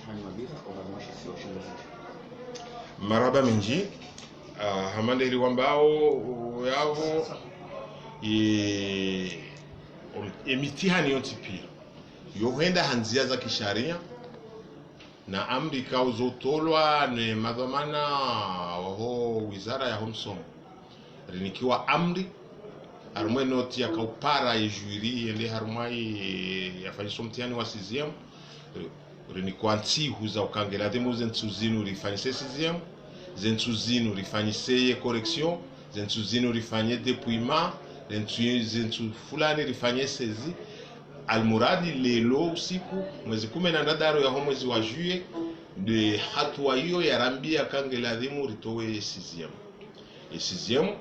mtihani wa bira unaonyesha sio ushindani. Maraba minji hamandeli wambao yavo mitihani yote pia yohenda hanzia za kisharia na amri kauzotolwa ne madhamana waho wizara ya homsom rinikiwa amri harumwe noti ya kaupara yejuiri ende harumai yafanyiso mtihani wa siziemu rinikuwa ntsihu za ukangela demo zentuzinu rifanyise siziemu zentuzinu rifanyise correction zentuzinu rifanye depouillement zentu fulani rifanye sezi almuradi lelo usiku mwezi 18 ya mwezi wa juillet de hatua hiyo ya rambia kangela demo ritowe siziemu siziemu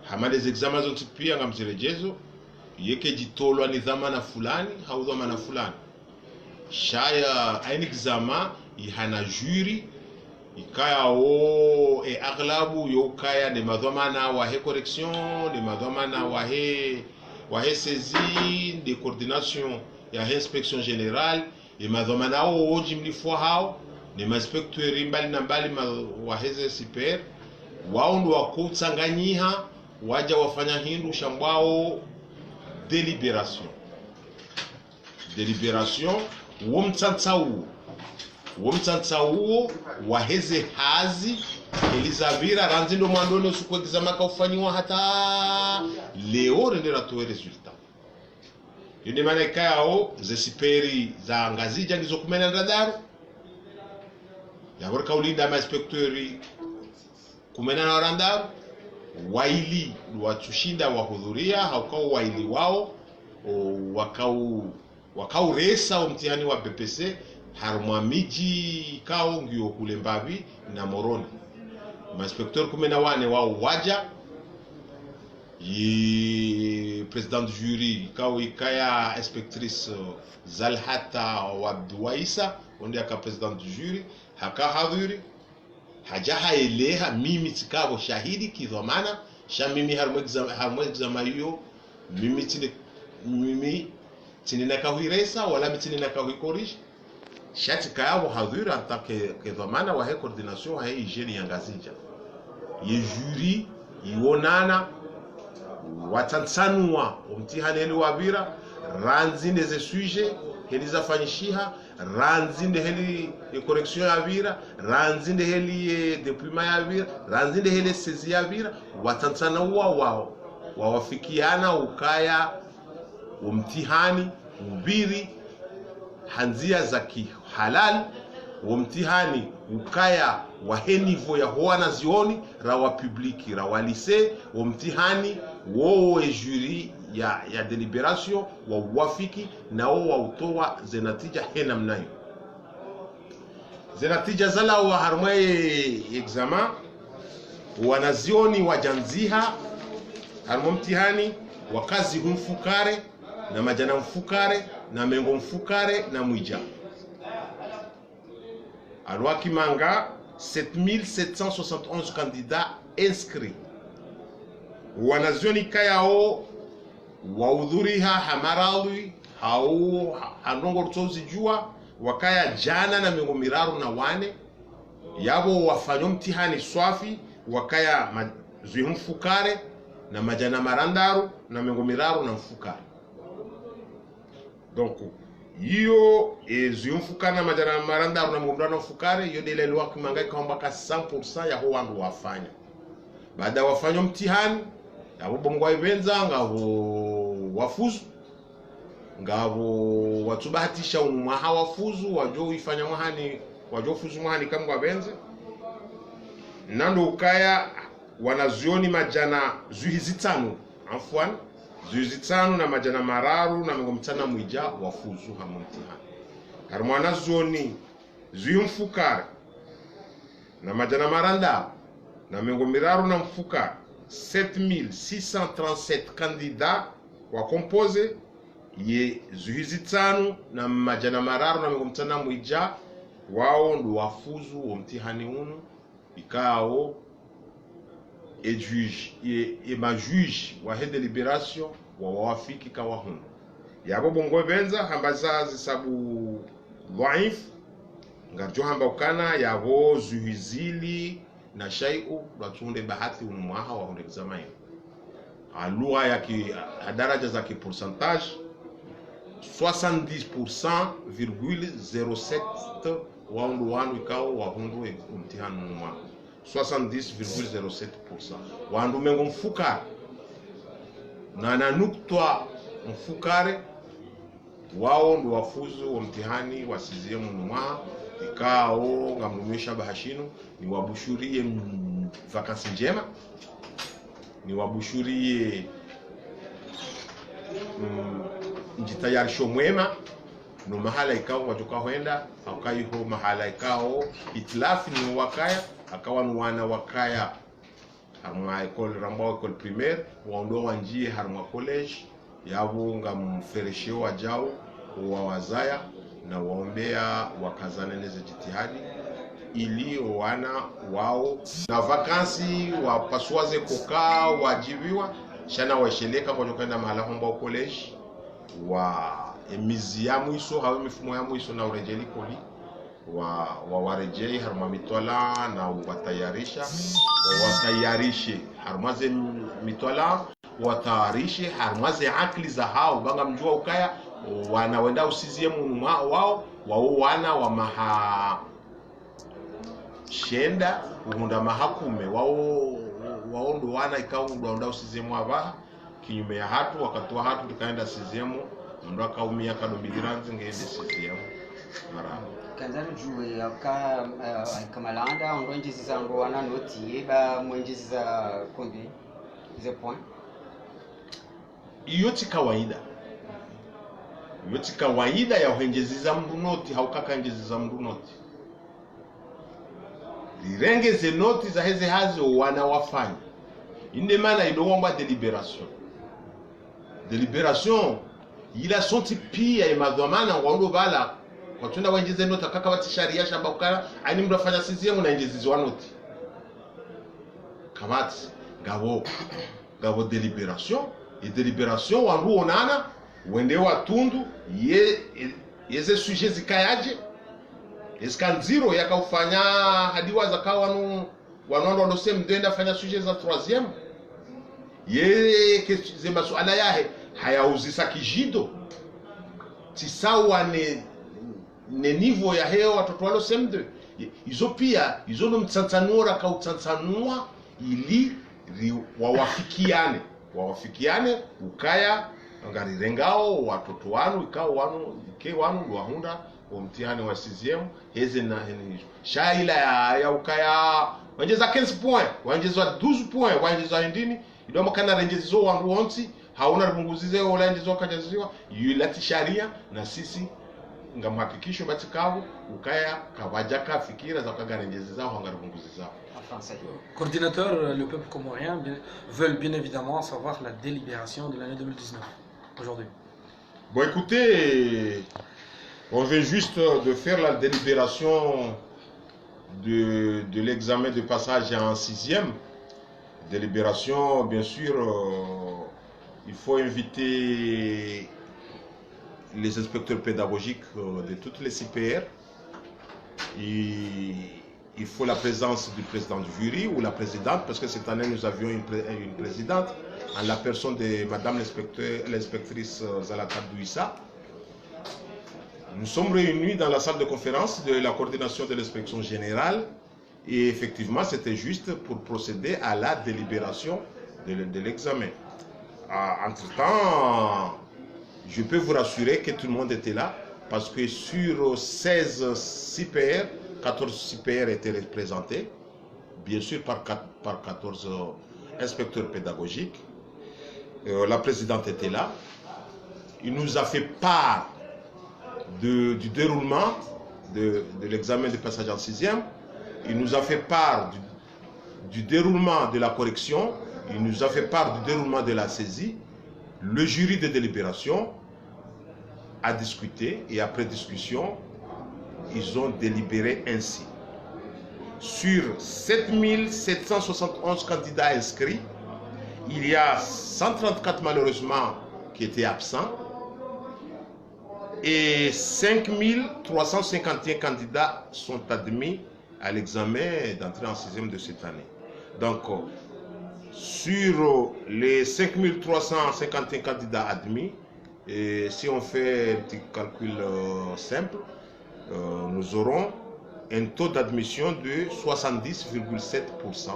hamade examens zonti pia ngamzirejezo yeke jitolwa ni dhamana fulani au dhamana fulani shaya aini examen ihana jury ikaya o aglabu yokaya de madhamana wa he correction de madhamana wa he saisie de coordination ya inspection générale et madhamana o jimlifwa hao de inspecteur mbali na mbali wa he super wao ndo wakutsanganyiha waja wafanya hindu shambwao deliberation womtsatsau waheze hazi elizavira ranzindo mwandone usiku examen kaufanyiwa hata leo rendera towe resultat yone maana ikao zesiperi za ngazija ndizo kumena ndadaru yabor kaulinda ma inspectori kumena na randaru waili watushinda wahudhuria haukao waili wao wakau resa mtihani wa BPC harumwa miji kao ngio kule Mbavi na Moroni mainspecteur 14 wao waja yi president du jury kao ikaya inspectrice Zalhata Wabduwaisa onde aka president du jury haka hadhuri hajaha eleha mimi tikabo shahidi kidhamana sha mimi harumwe examen hiyo mimi tinina kahiresa wala mitinina kahikorish shati kayabo hadhira atake kidhamana wa he coordination wa he hygiene ya ngazija ye jury yonana watansanwa umtihani eli wabira ranzinde ze sujet heliza fanyishiha ranzinde heli correction ya vira ranzinde heli deploiement ya vira ranzinde heli saisie ya vira watantsana wao wawafikiana ukaya umtihani ubiri hanzia za kihalal umtihani ukaya wa henivo ya hoana zioni rawa publiki rawa lycée umtihani wo jury ya deliberation wa wafiki na wa utoa zenatija hena mnayo zenatija zala wa harmwe examen wanazioni wajanziha harmwe mtihani wakazi humfukare na majana mfukare na mengo mfukare na mwija alwaki manga 7771 candidats inscrits wanazioni kayao waudhuriha hamaralwi hau handongo rutozi jua wakaya jana na mengo miraru na wane yabo wafanyo mtihani swafi wakaya zui mfukare na majana marandaru na mengo miraru na mfukare donc iyo zui mfukare na majana marandaru na mengo miraru na mfukare yo dele lwa kimanga kwamba ka 100% ya ho wandu wafanya baada wafanyo mtihani yabo bongwa ibenza ngabo wafuzu ngabo watubahatisha umwaha wafuzu wajo ifanya mwahani wajo fuzu mwahani kama benze nando ukaya wanazioni majana zuhizitano afwan zuhizitano na majana mararu na mngomtana mwija wafuzu hamumtihani harmwana zoni zuhimfukare na majana maranda na mngomiraru na mfukare 7637 candidats wa compose ye zuhizitano na majana mararu na mngomtana mwija wao ndo wafuzu wa mtihani unu ikao et ma juge wa he deliberation wa wafiki kawa hunu yabo bongo benza hambaza zisabu dhaif ngarjo hamba ukana yavo zuhizili na shai'u batunde bahati unumwaha wa hunde examen alugha ya daraja za ki pourcentage 70.07 waundu wanu ikao wahundu mtihani unumwaha 70.07% wandu mengo mfukare na nuktwa mfukare wao ndo wafuzu wa mtihani wa CCM unumwaha ikao ngamnumisha bahashinu ni wabushurie vakansi njema, ni wabushurie njitayarisho mwema no mahala ikao watoka hoenda akaiho mahala ikao itilafi ni wakaya akawa wana wakaya harma école rambao école primaire waondo wanjie harma college yabo ngamfereshe wajao wa wazaya na waombea wakazane neze jitihadi ili wana wao na vakansi wapasuaze kukaa wajibiwa shana waisheleka kwa kwenda mahala homba college wa emizi ya mwiso hawe mifumo ya mwiso na urejeli koli wa warejei harma mitwala na watayarishe harmaze mitwala watayarishe harmaze akli za hao banga mjua ukaya wanawenda usizie munuma wao wana wa maha shenda uhunda mahakume wao ndo wana ikao ndo usizie mwabaha kinyume ya hatu wakatoa hatu tukaenda siziemu ndo akaumia kadombidiranzi ngende siziemu maraba kanzana juwe kamalanda ndo njisi za ndo wana noti ba mwenjisi za combien de points yoti kawaida ya uhenjezi za mdu noti haukaka njezi za mdu noti lirengeze noti za heze hazo wanawafanya inde mana idowomba deliberation ila sonti pia imadhamana wando bala kwa tunda wenjeze noti kaka wati sharia shamba ukara ani mdu afanya CCM na njezi za noti kamati gabo deliberation deliberation wandu onana wende watundu yeze sujet zikayaje eskanziro yakaufanya hadiwa zakawa wanondo ndo same ndenda fanya sujet za 3e ze masuala yahe hayauzisa kijido tisawa ne niveau ya heo watoto walo same 2 izo pia izo no mtsantanura kautsantanua ili wawafikiane ukaya ngarirengao watoto wanu ikao wanu ike wanu wahunda mtihani wa CCM heze na shaila ya ukaya wanjeza 15 points wanjeza 12 points wanjeza ndini idomo kana renjezo wangu wonsi hauna rubunguzize wala njezo kajaziwa yulati sharia na sisi ngamhakikisho batikavu ukaya kavajaka fikira za kagarenjezi zao hangarubunguzi zao. Coordinateur, le peuple comorien veulent bien évidemment savoir la délibération de l'année 2019 aujourd'hui. Bon écoutez, on vient juste de faire la délibération de l'examen de passage en 6e. Délibération, bien sûr, il faut inviter les inspecteurs pédagogiques de toutes les CPR. Il faut la présence du président du jury ou la présidente, parce que cette année nous avions une présidente, en la personne de Madame l'inspectrice Zalata Douissa. Nous sommes réunis dans la salle de conférence de la coordination de l'inspection générale et effectivement c'était juste pour procéder à la délibération de l'examen. Entre-temps, je peux vous rassurer que tout le monde était là parce que sur 16 CPR, 14 CPR étaient représentés, bien sûr par 14 inspecteurs pédagogiques. La présidente était là. Il nous a fait part du déroulement de l'examen de passage en 6e. Il nous a fait part du déroulement de la correction. Il nous a fait part du déroulement de la saisie. Le jury de délibération a discuté et après discussion, ils ont délibéré ainsi. Sur 7771 candidats inscrits, il y a 134 malheureusement qui étaient absents. et 5351 candidats sont admis à l'examen d'entrée en 6e de cette année. Donc, sur les 5351 candidats admis, et si on fait un petit calcul simple, nous aurons un taux d'admission de 70,7%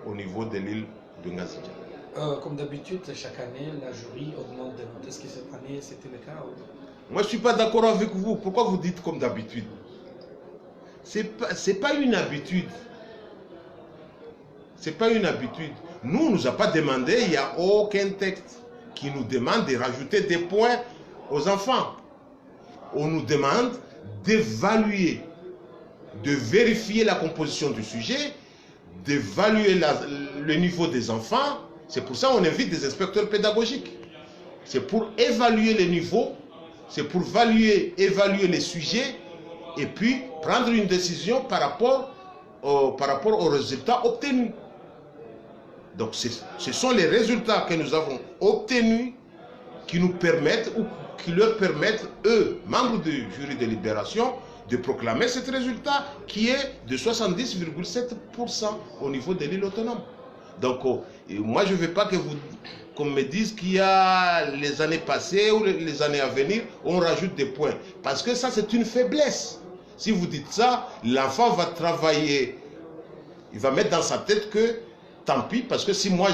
au niveau de l'île de Ngazidja. Comme d'habitude, chaque année, la jury augmente des notes. Est-ce que cette année, c'était le cas ou... Moi, je ne suis pas d'accord avec vous. Pourquoi vous dites comme d'habitude? C'est pas une habitude. C'est pas une habitude. Nous, on ne nous a pas demandé, il n'y a aucun texte qui nous demande de rajouter des points aux enfants. On nous demande d'évaluer, de vérifier la composition du sujet, d'évaluer le niveau des enfants. C'est pour ça qu'on invite des inspecteurs pédagogiques. C'est pour évaluer les niveaux, c'est pour évaluer les sujets et puis prendre une décision par rapport aux résultats obtenus. Donc ce sont les résultats que nous avons obtenus qui nous permettent ou qui leur permettent, eux, membres du jury de libération, de proclamer ce résultat qui est de 70,7% au niveau de l'île autonome. Donc moi je ne veux pas qu'on me dise qu'il y a les années passées ou les années à venir, on rajoute des points. Parce que ça c'est une faiblesse. Si vous dites ça, l'enfant va travailler, il va mettre dans sa tête que tant pis, parce que si moi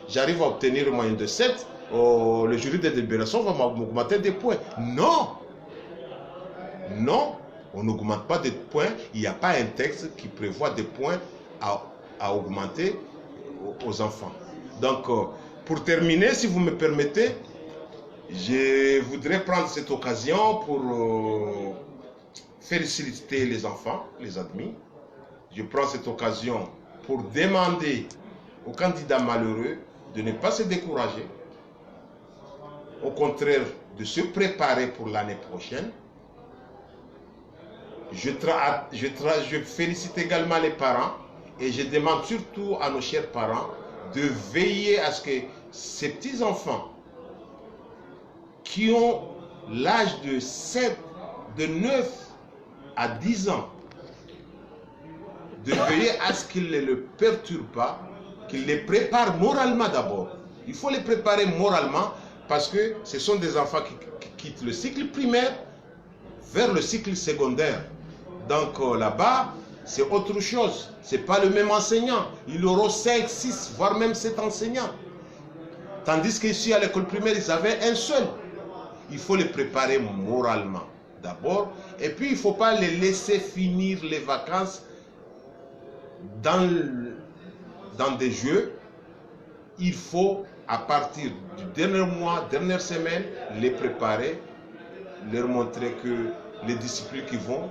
j'arrive à obtenir une moyenne de 7, le jury de libération va m'augmenter des points. Non! Non, on n'augmente pas des points. Il n'y a pas un texte qui prévoit des points à augmenter aux enfants. Donc, pour terminer, si vous me permettez, je voudrais prendre cette occasion pour féliciter les enfants, les admis. Je prends cette occasion pour demander aux candidats malheureux de ne pas se décourager, au contraire de se préparer pour l'année prochaine. Je félicite également les parents et je demande surtout à nos chers parents de veiller à ce que ces petits-enfants qui ont l'âge de 9 à 10 ans, de veiller à ce qu'ils ne le perturbent pas, qu'ils les préparent moralement d'abord. Il faut les préparer moralement parce que ce sont des enfants qui quittent le cycle primaire vers le cycle secondaire. Donc là-bas, c'est autre chose. Ce n'est pas le même enseignant. Il aura 5, 6, voire même 7 enseignants. Tandis qu'ici, à l'école primaire, ils avaient un seul. Il faut les préparer moralement d'abord. Et puis, il ne faut pas les laisser finir les vacances dans des jeux. Il faut, à partir du dernier mois, dernière semaine, les préparer, leur montrer que les disciplines qu'ils vont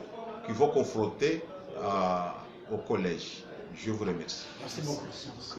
confronter au collège. Je vous remercie. Merci beaucoup.